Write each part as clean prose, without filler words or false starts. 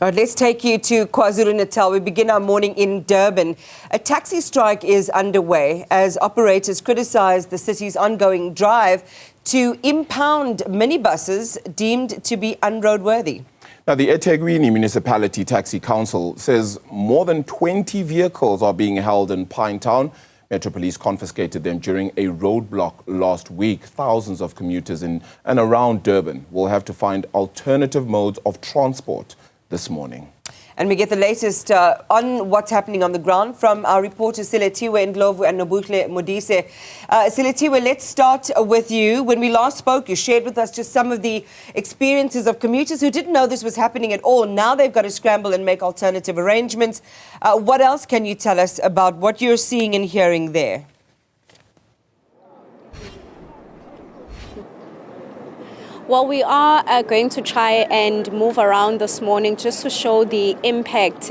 All right, let's take you to KwaZulu-Natal. We begin our morning in Durban. A taxi strike is underway as operators criticize the city's ongoing drive to impound minibuses deemed to be unroadworthy. Now, the eThekwini Municipality Taxi Council says more than 20 vehicles are being held in Pinetown. Metro Police confiscated them during a roadblock last week. Thousands of commuters in and around Durban will have to find alternative modes of transport this morning. And we get the latest on what's happening on the ground from our reporters Silethiwe, Ndlovu and Nobuhle Modise. Silethiwe, let's start with you. When we last spoke, you shared with us just some of the experiences of commuters who didn't know this was happening at all. Now they've got to scramble and make alternative arrangements. What else can you tell us about what you're seeing and hearing there? Well, we are going to try and move around this morning just to show the impact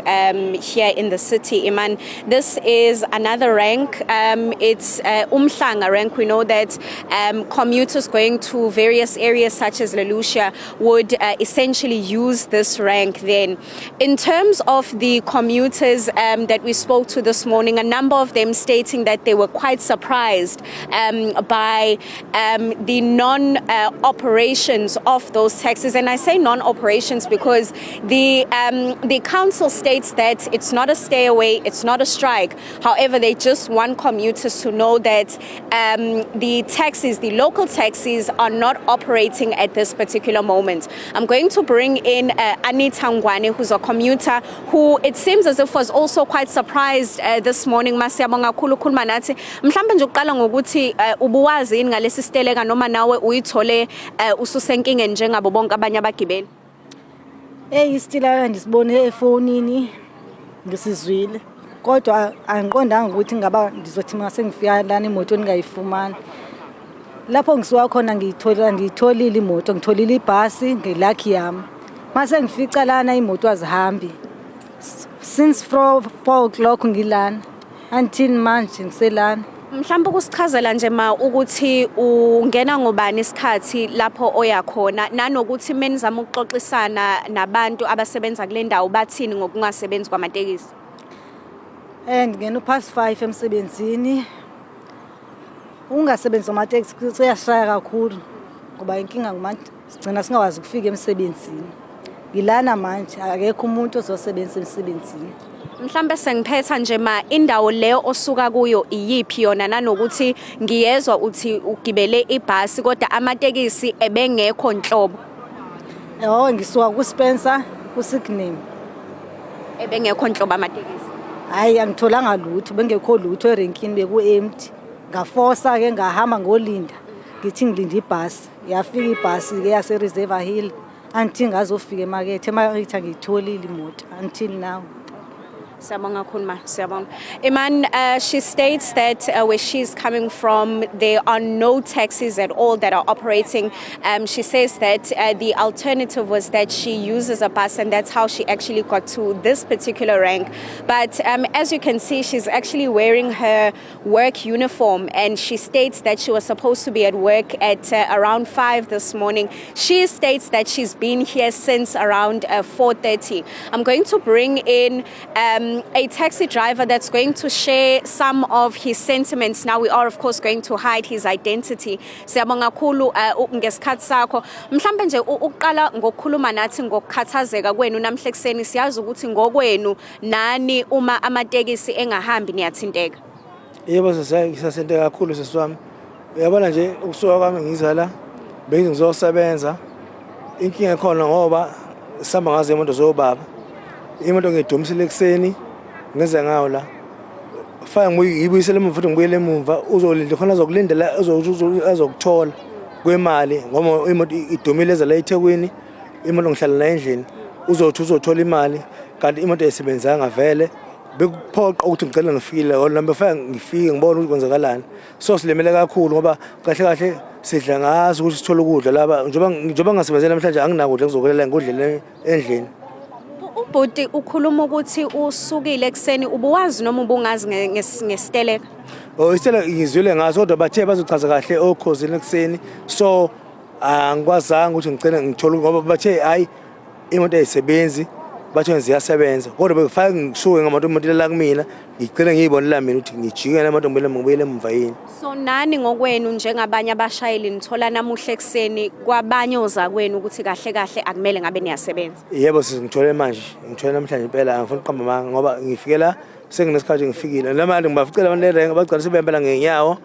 here in the city. Iman, this is another rank. It's Umhlanga rank. We know that commuters going to various areas such as Lelucia would essentially use this rank then. In terms of the commuters that we spoke to this morning, a number of them stating that they were quite surprised by the non-operation of those taxis. And I say non-operations because the council states that it's not a stay away, it's not a strike. However, they just want commuters to know that the taxis, the local taxis, are not operating at this particular moment. I'm going to bring in Anita Ngwane, who's a commuter, who it seems as if was also quite surprised this morning. Masiyabonga kakhulu ukukhuluma nathi. Mhlawumbe nje uqala ngokuthi ubuwazi ngalesi siteleka noma nawe uyithole ususenkingeni njengabo bonke abanye abagibeli. Isiteleka ndisibone efonini ngisizwile. Kodwa angiqondanga ukuthi ngaba ndizothi mase ngifika lana imoto ngayifumana. Lapho ngisuka khona ngiyitholile imoto, ngitholile ibhasi ngelakhi yami. Mase ngifica lana imoto azihambi. Since 4 o'clock ngilana until manje ngiselana. Mhlawumbe ukusichazela nje ma ukuthi ungena ngobani isikhathi lapho oya khona nanokuthi menizama ukuxoxisana nabantu abasebenza kule ndawo bathini ngokungasebenzi kwamatekisi. Ngena past 5 emsebenzini. Ungasebenzi kwamatekisi kuyashaya kakhulu ngoba inkinga ngumanje sigcina singawazi ukufika emsebenzini. Ngilana manje akekho umuntu ozosebenza emsebenzini. Mhlambe sengiphetha nje ma indawo leyo osuka kuyo iyiphi yona nanokuthi ngiyezwa uthi ugibele ibhasi kodwa amatekisi ebengekho nhlobo. Ngisuka ku Spencer ku Signal. Ebengekho nhlobo amatekisi. Hayi angitholanga lutho, bengekho lutho erenkini beku empty. Ngaforsa ke ngahamba ngolinda. Ngithi ngilinde ibhasi. Yafika ibhasi ke yase Reserve Hill. Until ngazofika emakethe ngitholile imoto until now. Iman, she states that where she's coming from, there are no taxis at all that are operating. She says that the alternative was that she uses a bus, and that's how she actually got to this particular rank. But as you can see, she's actually wearing her work uniform, and she states that she was supposed to be at work at around 5 this morning. She states that she's been here since around 4:30. I'm going to bring in a taxi driver that's going to share some of his sentiments. Now we are of course going to hide his identity. Siyabonga kakhulu ngesikhathi sakho. Mhlambe nje uqala ngokukhuluma nathi ngokukhathazeka kwenu namhle ekseni siyazi ukuthi ngokwenu nani uma amatekisi engahambi niyathinteka. Yebo sisasenteka kakhulu seswami. Uyabona nje ukusuka kwami ngizala bengizosebenza. Inkinga ekhona ngoba sihamba ngaze imoto zobaba. Imoto ngidumisile ekseni ngeze ngawo la faya ngiyibuyisele emuva futhi ngibuyele emuva uzolinda khona azokulindela azokuthola kwemali ngoba imoto idumile eza la eThekwini imoto ngihlala la endlini uzothola imali kanti imoto ayisebenzanga vele bekuphoqa ukuthi ngicela ngifikile namba faya ngifike ngibona ukuthi kwenzakalani so silemele kakhulu ngoba kahle kahle sidla ngazi ukuthi sithola ukudla laba njoba ngasebenzela namhlanje anginakudla ngizokulela ngudlela endlini. Ubhuti ukhuluma ukuthi usukile ekseni ubuwazi noma ubungazi ngesiteleka. Isiteleka ngizwile ngaso kodwa bathe bazochaza kahle okhosini ekseni so angikwazanga ukuthi ngicela ngithola ngoba bathe hayi imoto ayisebenzi bathe ziyasebenza kodwa bekufaka ngishuke ngamoto la kumina ngicela ngiyibonela mina ukuthi ngijike la moto ngibele ngibuyele emva yini. So nani ngokwenu njengabanye abashayeli nithola namuhla ekseni kwabanye ozakwenu ukuthi kahle kahle akumele ngabe niyasebenza? Yebo ngithole manje ngithole namhlanje impela angifuni uqamba manga ngoba ngifike la senginesikhathi ngifikile lamanje ngibaficela abantu lerenga bacala sebehambela ngenyawo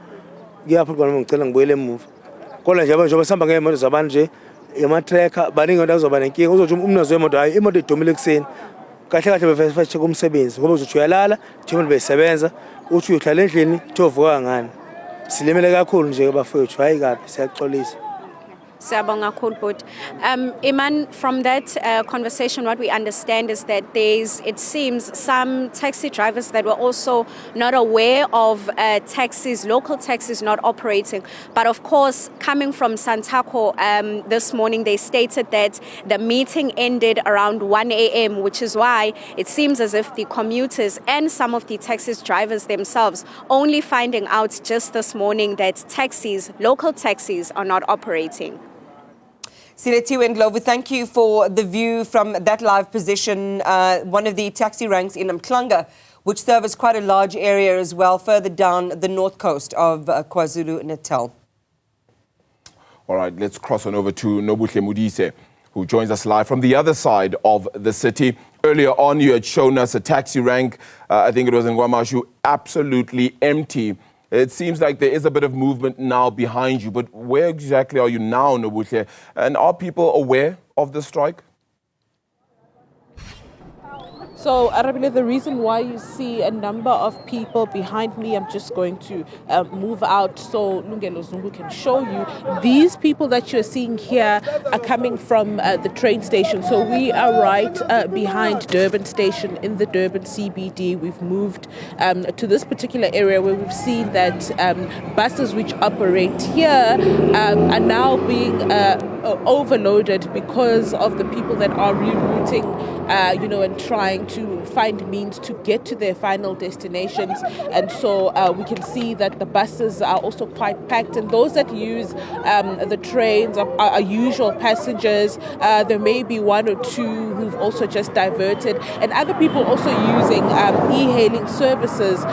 kuyaphi kodwa ngicela ngibuyele emuva kodwa njengoba sihamba ngemoto zabantu nje ema-tracker baningi abantu azoba nenkinga uzothi umnikazi wemoto hayi imoto idumile ekuseni kahle kahle befashe kumsebenzi ngoba uzothi uyalala uthi besebenza uthi uyohlala endlini uthi uvuka ngani silimele kakhulu nje abafowethu hayi kabi siyaxolisa. Siyabonga kakhulu bhuti. Iman, from that conversation, what we understand is that it seems some taxi drivers that were also not aware of local taxis not operating. But of course, coming from Santako this morning, they stated that the meeting ended around 1 a.m., which is why it seems as if the commuters and some of the taxi drivers themselves only finding out just this morning that local taxis are not operating. Silethiwe and Ndlovu, thank you for the view from that live position. One of the taxi ranks in Mklanga, which serves quite a large area as well, further down the north coast of KwaZulu-Natal. All right, let's cross on over to Nobuhle Modise, who joins us live from the other side of the city. Earlier on, you had shown us a taxi rank, I think it was in Guamashu, absolutely empty. It seems like there is a bit of movement now behind you, but where exactly are you now, Nobuhle? And are people aware of the strike? So, Arabile, the reason why you see a number of people behind me, I'm just going to move out so Lungelo Zungu can show you. These people that you're seeing here are coming from the train station. So we are right behind Durban station in the Durban CBD. We've moved to this particular area where we've seen that buses which operate here are now being overloaded because of the people that are rerouting, and trying to find means to get to their final destinations. And so we can see that the buses are also quite packed, and those that use the trains are usual passengers. There may be one or two who've also just diverted, and other people also using e-hailing services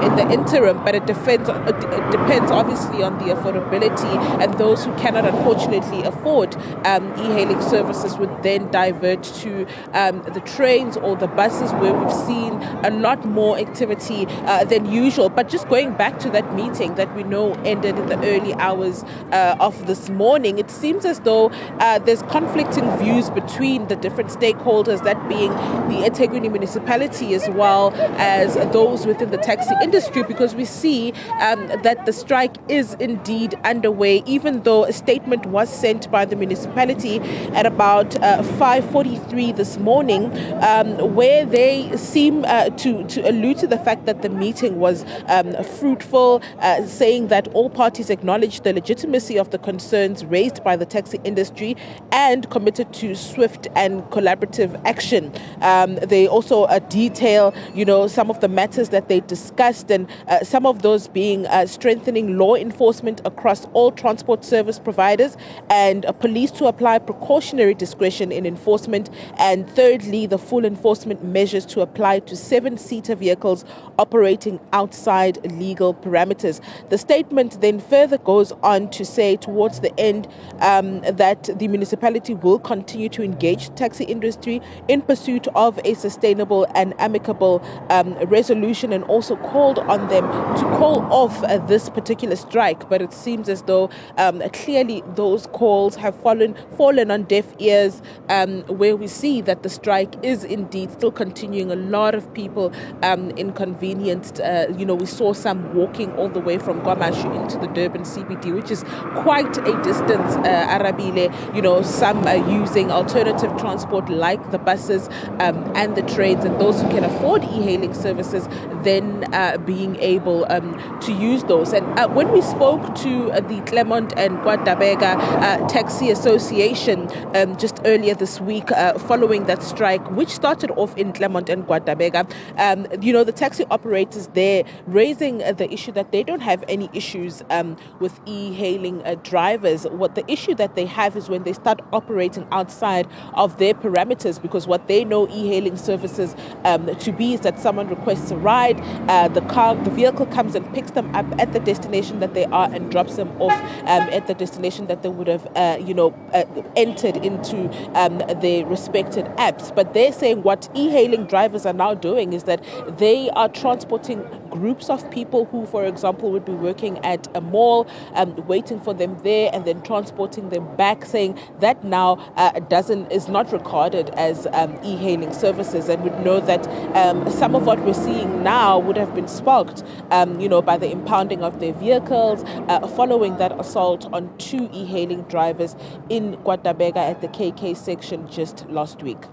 in the interim, but it depends obviously on the affordability, and those who cannot unfortunately afford e-hailing services would then divert to the trains or the buses, where we've seen a lot more activity than usual. But just going back to that meeting that we know ended in the early hours of this morning, it seems as though there's conflicting views between the different stakeholders, that being the eThekwini municipality as well as those within the taxi industry, because we see that the strike is indeed underway, even though a statement was sent by the municipality at about 5:43 this morning, where they seem to allude to the fact that the meeting was fruitful, saying that all parties acknowledge the legitimacy of the concerns raised by the taxi industry and committed to swift and collaborative action. They also detail, some of the matters that they discussed, and some of those being strengthening law enforcement across all transport service providers, and police to apply precautionary discretion in enforcement, and thirdly, the full enforcement measures to apply to 7-seater vehicles operating outside legal parameters. The statement then further goes on to say towards the end that the municipality will continue to engage the taxi industry in pursuit of a sustainable and amicable resolution, and also called on them to call off this particular strike. But it seems as though clearly those calls have fallen on deaf ears, where we see that the strike is indeed still continuing. A lot of people inconvenienced. We saw some walking all the way from Guamashu into the Durban CBD, which is quite a distance, Arabile. Some are using alternative transport like the buses and the trains, and those who can afford e-hailing services then being able to use those. And when we spoke to the Clermont and Guadabega taxi Taxi Association just earlier this week following that strike, which started off in Claremont and Guadabega. The taxi operators there raising the issue that they don't have any issues with e-hailing drivers. What the issue that they have is when they start operating outside of their parameters, because what they know e-hailing services to be is that someone requests a ride, the vehicle comes and picks them up at the destination that they are and drops them off at the destination that they would have entered into their respected apps. But they're saying what e-hailing drivers are now doing is that they are transporting groups of people who, for example, would be working at a mall, waiting for them there and then transporting them back, saying that now is not recorded as e-hailing services, and would know that some of what we're seeing now would have been sparked by the impounding of their vehicles following that assault on 2 e-hailing drivers in Guadabega at the KK section just last week.